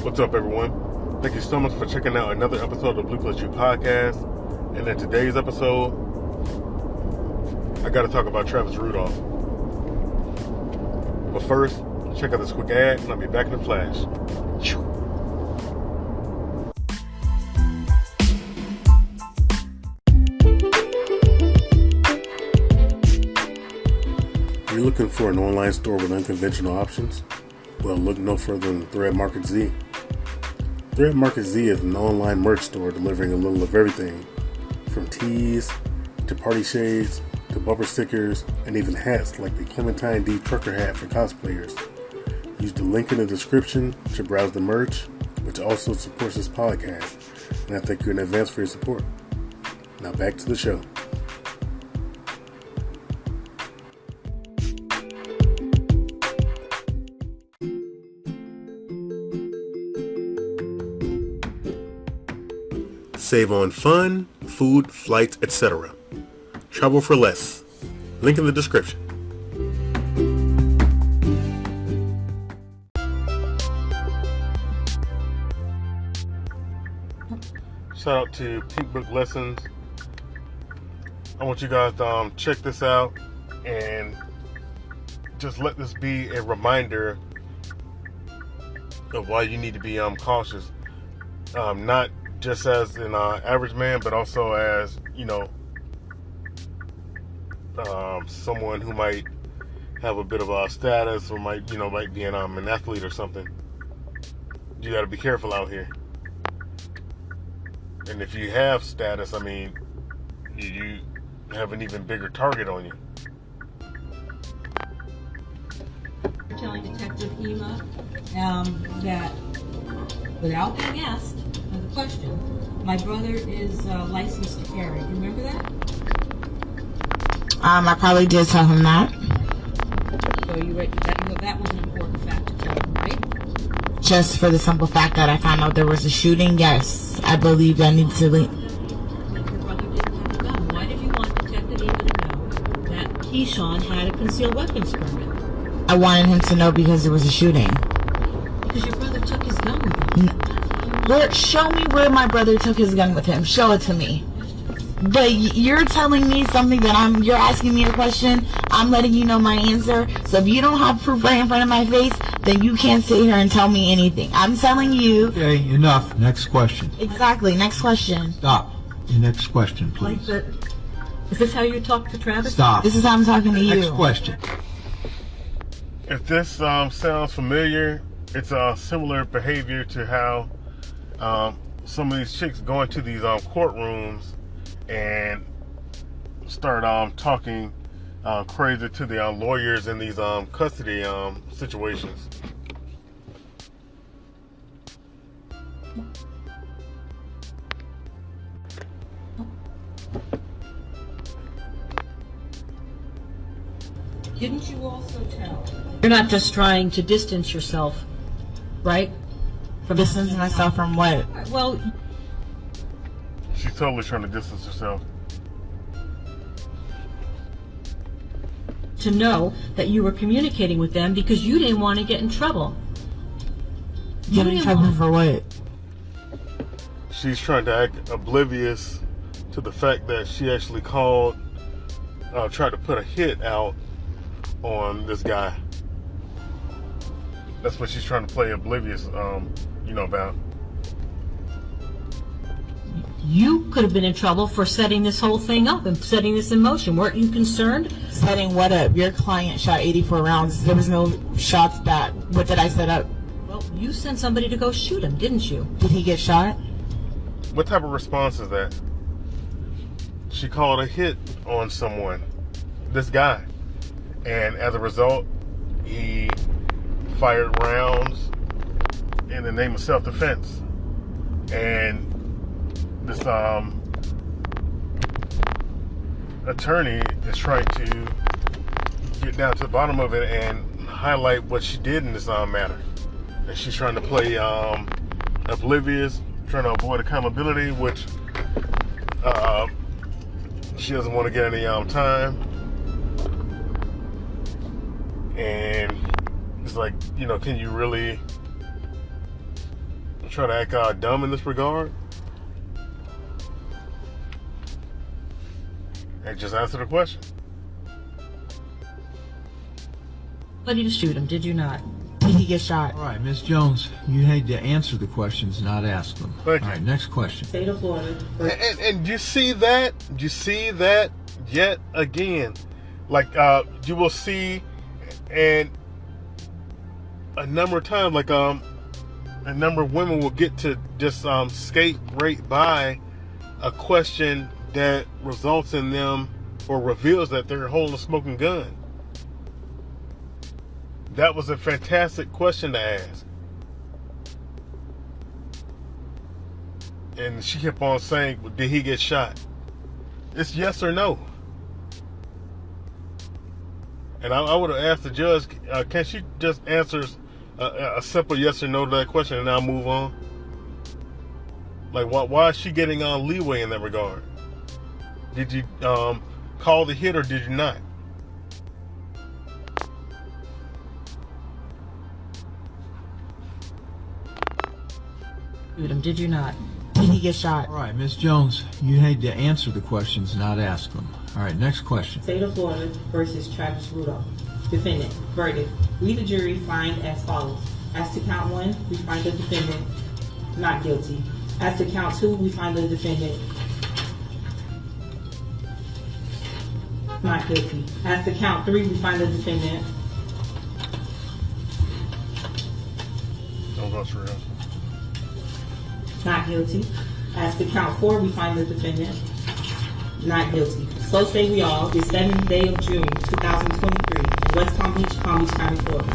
What's up, everyone? Thank you so much for checking out another episode of Blu+YouPodcast. And in today's episode, I got to talk about Travis Rudolph. But first, check out this quick ad, and I'll be back in a flash. Are you looking for an online store with unconventional options? Well, look no further than Thread Market Z. Thread Market Z is an online merch store delivering a little of everything, from tees to party shades to bumper stickers and even hats like the Clementine D trucker hat for cosplayers. Use the link in the description to browse the merch, which also supports this podcast, and I thank you in advance for your support. Now back to the show. Save on fun, food, flights, etc. Travel for less. Link in the description. Shout out to Pink Book Lessons. I want you guys to check this out and just let this be a reminder of why you need to be cautious. Not just as an average man, but also as, someone who might have a bit of a status or might be an athlete or something. You got to be careful out here. And if you have status, you have an even bigger target on you. Telling Detective Ema that without being asked the question, my brother is licensed to carry. Remember that? I probably did tell him that. So that was an important fact to tell him, right? Just for the simple fact that I found out there was a shooting, yes. I believe I need to leave. If your brother didn't have a gun, why did you want Detective Ema to know that Keyshawn had a concealed weapons permit? I wanted him to know because there was a shooting. Because your brother took his gun with him. Show me where my brother took his gun with him. Show it to me. But you're telling me something that you're asking me a question. I'm letting you know my answer. So if you don't have proof right in front of my face, then you can't sit here and tell me anything. I'm telling you. Okay, enough. Next question. Exactly. Next question. Stop. Your next question, please. Is this how you talk to Travis? Stop. This is how I'm talking to you. Next question. If this sounds familiar, it's similar behavior to how some of these chicks go into these courtrooms and start talking crazy to the lawyers in these custody situations. Didn't you also tell? You're not just trying to distance yourself, right? Distance myself from what? Well, She's totally trying to distance herself. to know that you were communicating with them because you didn't want to get in trouble. Get in trouble for what? She's trying to act oblivious to the fact that she actually called, tried to put a hit out on this guy. That's what she's trying to play oblivious, about. You could have been in trouble for setting this whole thing up and setting this in motion. Weren't you concerned? Setting what up? Your client shot 84 rounds. There was no shots back. What did I set up? Well, you sent somebody to go shoot him, didn't you? Did he get shot? What type of response is that? She called a hit on someone, this guy, and as a result, he fired rounds in the name of self-defense. And this attorney is trying to get down to the bottom of it and highlight what she did in this matter. And she's trying to play oblivious, trying to avoid accountability, which she doesn't want to get any time. And it's like, can you really try to act dumb in this regard and just answer the question. But you shoot him, did you not? Did he get shot? All right, Ms. Jones, you need to answer the questions, not ask them. Thank you. All right, next question. State of Florida. And you see that? You see that yet again? Like you will see, and a number of times, like a number of women will get to just skate right by a question that results in them or reveals that they're holding a smoking gun. That was a fantastic question to ask. And she kept on saying, did he get shot? It's yes or no. And I would have asked the judge, can she just answer a simple yes or no to that question and I'll move on? Like, why is she getting on leeway in that regard? Did you call the hit or did you not? Shoot him, did you not? Did he get shot? All right, Ms. Jones, you need to answer the questions, not ask them. All right, next question. State of Florida versus Travis Rudolph. Defendant. Verdict. We, the jury, find as follows. As to count 1, we find the defendant not guilty. As to count 2, we find the defendant not guilty. As to count 3, we find the defendant Don't go through it. not guilty. As to count 4, we find the defendant not guilty. So say we all, the 7th day of June, 2023, in West Palm Beach, County, Florida.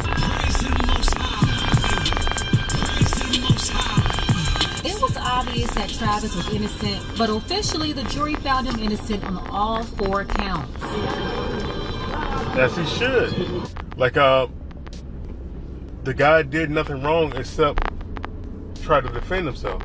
It was obvious that Travis was innocent, but officially the jury found him innocent on all 4 counts. As he should. Like, the guy did nothing wrong except try to defend himself.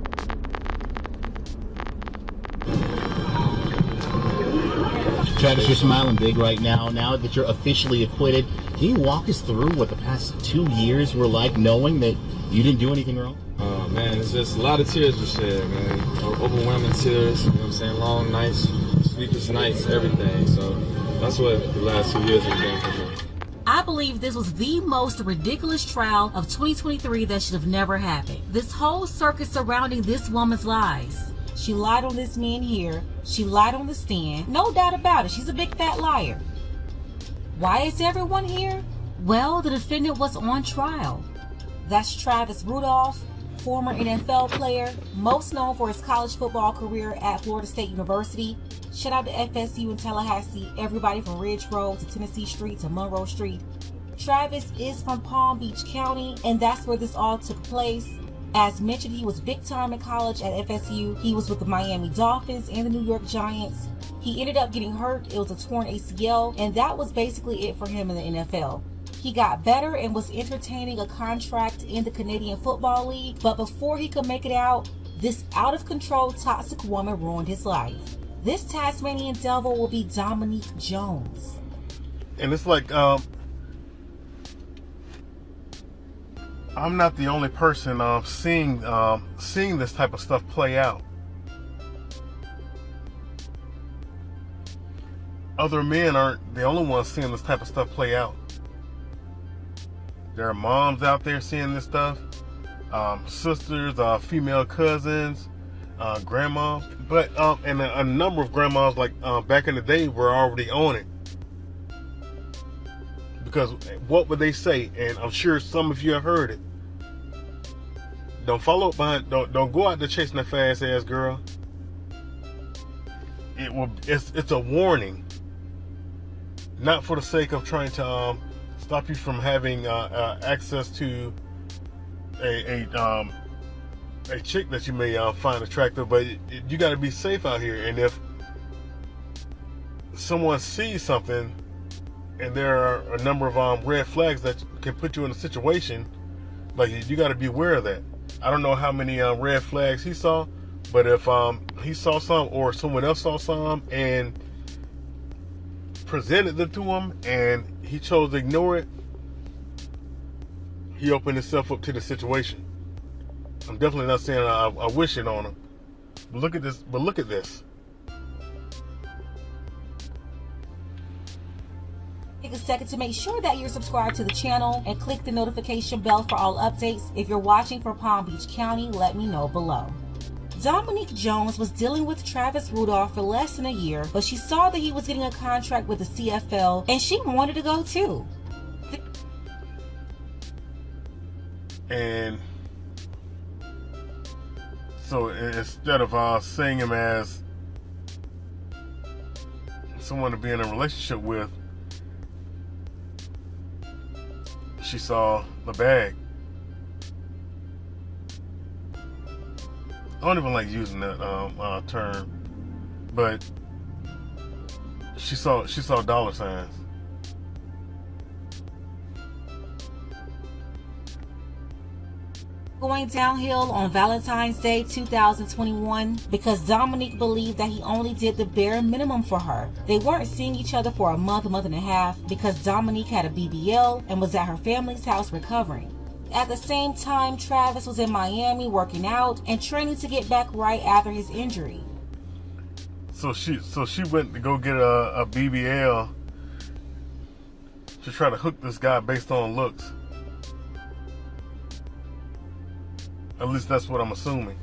Travis, you're smiling big right now. Now that you're officially acquitted, can you walk us through what the past 2 years were like, knowing that you didn't do anything wrong? Oh man, it's just a lot of tears were shed, man. Overwhelming tears, you know what I'm saying? Long nights, sleepless nights, everything. So that's what the last 2 years have been for me. I believe this was the most ridiculous trial of 2023 that should have never happened. This whole circus surrounding this woman's lies. She lied on this man here. She lied on the stand. No doubt about it. She's a big fat liar. Why is everyone here? Well, the defendant was on trial. That's Travis Rudolph, former NFL player, most known for his college football career at Florida State University. Shout out to FSU in Tallahassee, everybody from Ridge Road to Tennessee Street to Monroe Street. Travis is from Palm Beach County, and that's where this all took place. As mentioned, he was big time in college at FSU. He was with the Miami Dolphins and the New York Giants. He ended up getting hurt. It was a torn ACL, and that was basically it for him in the NFL. He got better and was entertaining a contract in the Canadian Football League, but before he could make it out, this out-of-control toxic woman ruined his life. This Tasmanian devil will be Dominique Jones. And it's like, I'm not the only person seeing this type of stuff play out. Other men aren't the only ones seeing this type of stuff play out. There are moms out there seeing this stuff, sisters, female cousins, grandmas. But and a number of grandmas, like back in the day, were already on it. Because what would they say? And I'm sure some of you have heard it. Don't follow up behind. Don't go out there chasing that fast ass girl. It's a warning, not for the sake of trying to stop you from having access to a chick that you may find attractive, but you got to be safe out here. And if someone sees something, and there are a number of red flags that can put you in a situation, like, you got to be aware of that. I don't know how many red flags he saw, but if he saw some or someone else saw some and presented them to him and he chose to ignore it, he opened himself up to the situation. I'm definitely not saying I wish it on him. But look at this. Take a second to make sure that you're subscribed to the channel and click the notification bell for all updates. If you're watching from Palm Beach County, let me know below. Dominique Jones was dealing with Travis Rudolph for less than a year, but she saw that he was getting a contract with the CFL and she wanted to go too. And so instead of seeing him as someone to be in a relationship with, she saw the bag. I don't even like using that term, but she saw dollar signs. Going downhill on Valentine's Day 2021 because Dominique believed that he only did the bare minimum for her. They weren't seeing each other for a month and a half because Dominique had a BBL and was at her family's house recovering. At the same time, Travis was in Miami working out and training to get back right after his injury. So she went to go get a BBL to try to hook this guy based on looks. At least that's what I'm assuming.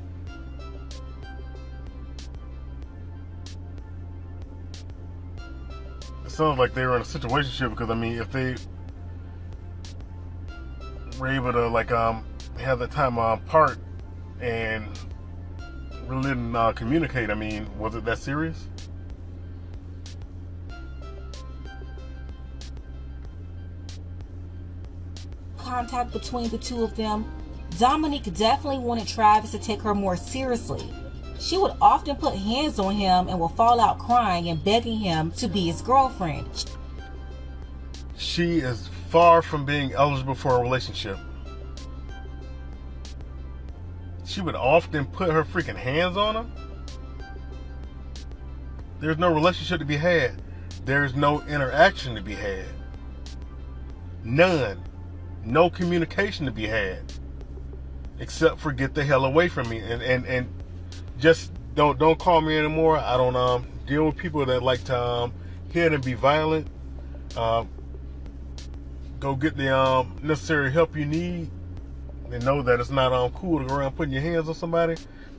It sounds like they were in a situationship because, I mean, if they were able to have the time apart and really didn't communicate, I mean, was it that serious? Contact between the two of them, Dominique definitely wanted Travis to take her more seriously. She would often put hands on him and would fall out crying and begging him to be his girlfriend. She is far from being eligible for a relationship. She would often put her freaking hands on him. There's no relationship to be had. There's no interaction to be had. None. No communication to be had. Except for get the hell away from me and just don't call me anymore. I don't deal with people that like to hit and be violent. Go get the necessary help you need and know that it's not cool to go around putting your hands on somebody.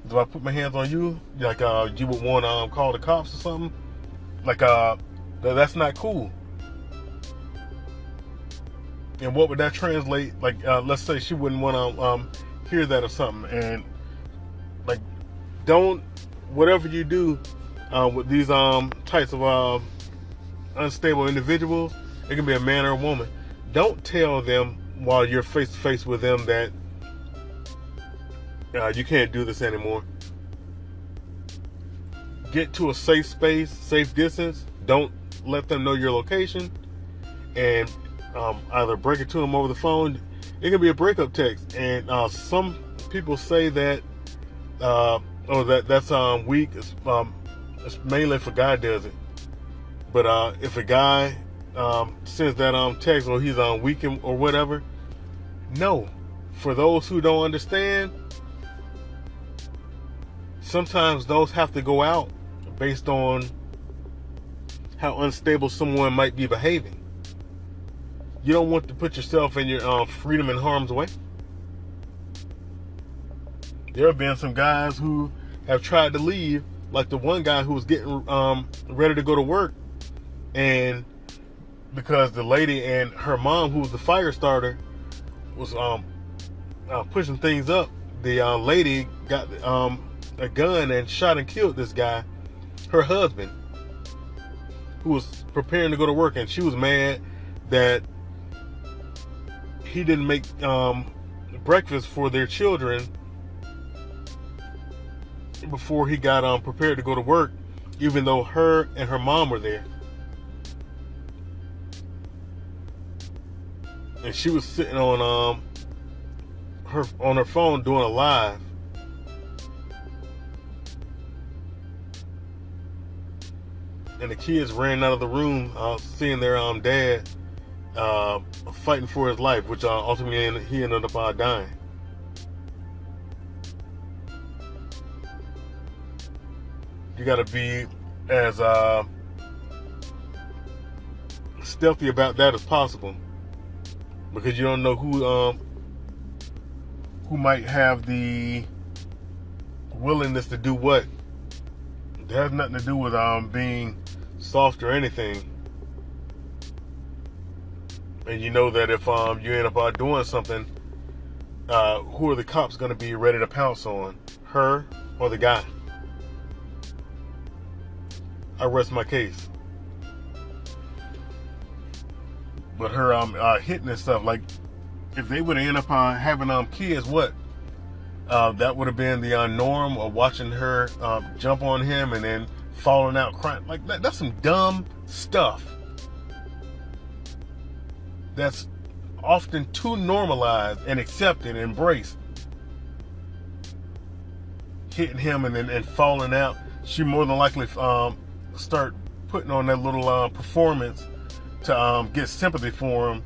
If I put my hands on you, like you would want to call the cops or something, like that's not cool. And what would that translate? Like let's say she wouldn't want to hear that or something, and like don't, whatever you do with these types of unstable individuals, it can be a man or a woman, don't tell them while you're face to face with them that you can't do this anymore. Get to a safe space, safe distance. Don't let them know your location, and either break it to them over the phone. It can be a breakup text, and some people say that that's weak. It's mainly if a guy does it. But if a guy sends that text, or he's weak or whatever, no. For those who don't understand, sometimes those have to go out based on how unstable someone might be behaving. You don't want to put yourself and your freedom in harm's way. There have been some guys who have tried to leave, like the one guy who was getting ready to go to work, and because the lady and her mom, who was the fire starter, was pushing things up, the lady got a gun and shot and killed this guy, her husband, who was preparing to go to work, and she was mad that he didn't make breakfast for their children before he got prepared to go to work, even though her and her mom were there. And she was sitting on her phone doing a live. And the kids ran out of the room, seeing their dad fighting for his life, which ultimately he ended up dying. you got to be as stealthy about that as possible, because you don't know who might have the willingness to do what. It has nothing to do with being soft or anything. And you know that if you end up doing something, who are the cops going to be ready to pounce on? Her or the guy? I rest my case. But her hitting and stuff, like, if they would have ended up having kids, what? That would have been the norm of watching her jump on him and then falling out crying. Like, that's some dumb stuff. That's often too normalized and accepted and embraced. Hitting him and then falling out. She more than likely start putting on that little performance to get sympathy for him,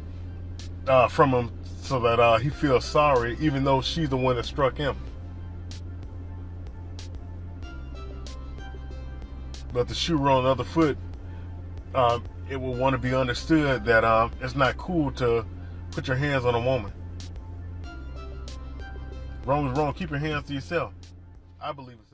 from him, so that he feels sorry, even though she's the one that struck him. But the shoe on the other foot, it will want to be understood that it's not cool to put your hands on a woman. Wrong is wrong. Keep your hands to yourself. I believe it's